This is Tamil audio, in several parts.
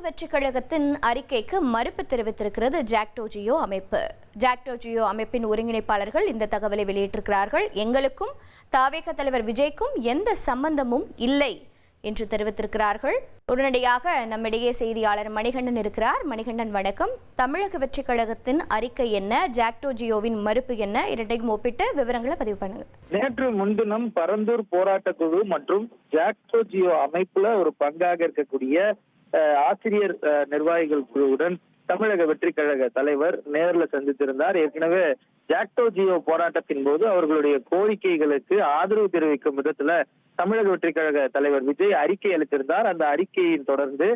வெற்றி கழகத்தின் அறிக்கைக்கு மறுப்பு தெரிவித்திருக்கிறது ஜாக்டோ ஜியோ அமைப்பு. ஜாக்டோ ஜியோ அமைப்பின் ஒருங்கிணைப்பாளர்கள் இந்த தகவலை வெளியிட்டிருக்கிறார்கள். எங்களுக்கும் தாவேக தலைவர் விஜய்க்கும் எந்த சம்பந்தமும் இல்லை என்று தெரிவித்திருக்கிறார்கள். உடனடியாக நம்மிடையே செய்தியாளர் மணிகண்டன் இருக்கிறார். மணிகண்டன், வணக்கம். தமிழக வெற்றி கழகத்தின் அறிக்கை என்ன, ஜாக்டோ ஜியோவின் மறுப்பு என்ன, இரண்டையும் ஒப்பிட்டு விவரங்களை பதிவு பண்ணுங்க. நேற்று முன்தினம் பரந்தூர் போராட்ட குழு மற்றும் ஜாக்டோ ஜியோ அமைப்புல ஒரு பங்காக இருக்கக்கூடிய ஆசிரியர் நிர்வாகிகள் குழுவுடன் தமிழக வெற்றி கழக தலைவர் நேரில் சந்தித்திருந்தார். ஏற்கனவே ஜாக்டோ ஜியோ போராட்டத்தின் போது அவர்களுடைய கோரிக்கைகளுக்கு ஆதரவு தெரிவிக்கும் விதத்துல தமிழக வெற்றி கழக தலைவர் விஜய் அறிக்கை அளித்திருந்தார். அந்த அறிக்கையின் தொடர்ந்து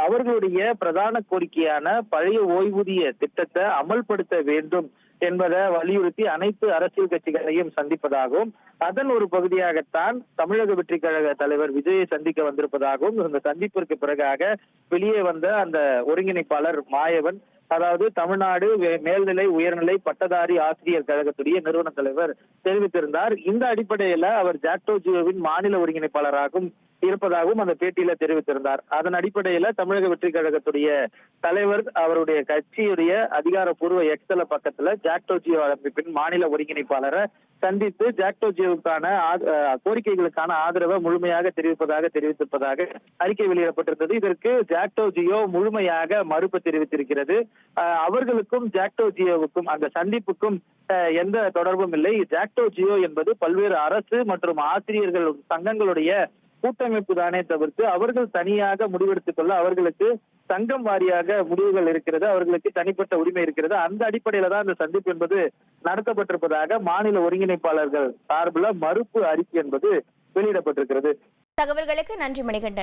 அவர்களுடைய பிரதான கோரிக்கையான பழைய ஓய்வூதிய திட்டத்தை அமல்படுத்த வேண்டும் என்பதை வலியுறுத்தி அனைத்து அரசியல் கட்சிகளையும் சந்திப்பதாகவும் அதன் ஒரு பகுதியாகத்தான் தமிழக வெற்றி கழக தலைவர் விஜயை சந்திக்க வந்திருப்பதாகவும் இந்த சந்திப்பிற்கு பிறகாக வெளியே வந்த அந்த ஒருங்கிணைப்பாளர் மாயவன், அதாவது தமிழ்நாடு மேல்நிலை உயர்நிலை பட்டதாரி ஆசிரியர் கழகத்துடைய நிறுவன தலைவர் தெரிவித்திருந்தார். இந்த அடிப்படையில அவர் ஜாக்டோ ஜியோவின் மாநில ஒருங்கிணைப்பாளராகவும் இருப்பதாகவும் அந்த பேட்டியில தெரிவித்திருந்தார். அதன் அடிப்படையில தமிழக வெற்றி கழகத்துடைய தலைவர் அவருடைய கட்சியுடைய அதிகாரப்பூர்வ எக்ஸல பக்கத்துல ஜாக்டோ ஜியோ அமைப்பின் மாநில ஒருங்கிணைப்பாளரை சந்தித்து ஜாக்டோ ஜியோவுக்கான கோரிக்கைகளுக்கான ஆதரவை முழுமையாக தெரிவித்திருப்பதாக அறிக்கை வெளியிடப்பட்டிருந்தது. இதற்கு ஜாக்டோ ஜியோ முழுமையாக மறுப்பு தெரிவித்திருக்கிறது. அவர்களுக்கும் ஜாக்டோ ஜியோவுக்கும் அந்த சந்திப்புக்கும் எந்த தொடர்பும் இல்லை. ஜாக்டோ ஜியோ என்பது பல்வேறு அரசு மற்றும் ஆசிரியர்கள் சங்கங்களுடைய கூட்டமைப்பு தானே தவிர்த்து அவர்கள் தனியாக முடிவெடுத்துக் கொள்ள அவர்களுக்கு சங்கம் வாரியாக முடிவுகள் இருக்கிறது, அவர்களுக்கு தனிப்பட்ட உரிமை இருக்கிறது. அந்த அடிப்படையில தான் இந்த சந்திப்பு என்பது நடத்தப்பட்டிருப்பதாக மாநில ஒருங்கிணைப்பாளர்கள் சார்பில் மறுப்பு அறிக்கை என்பது வெளியிடப்பட்டிருக்கிறது. தகவல்களுக்கு நன்றி மணிகண்டன்.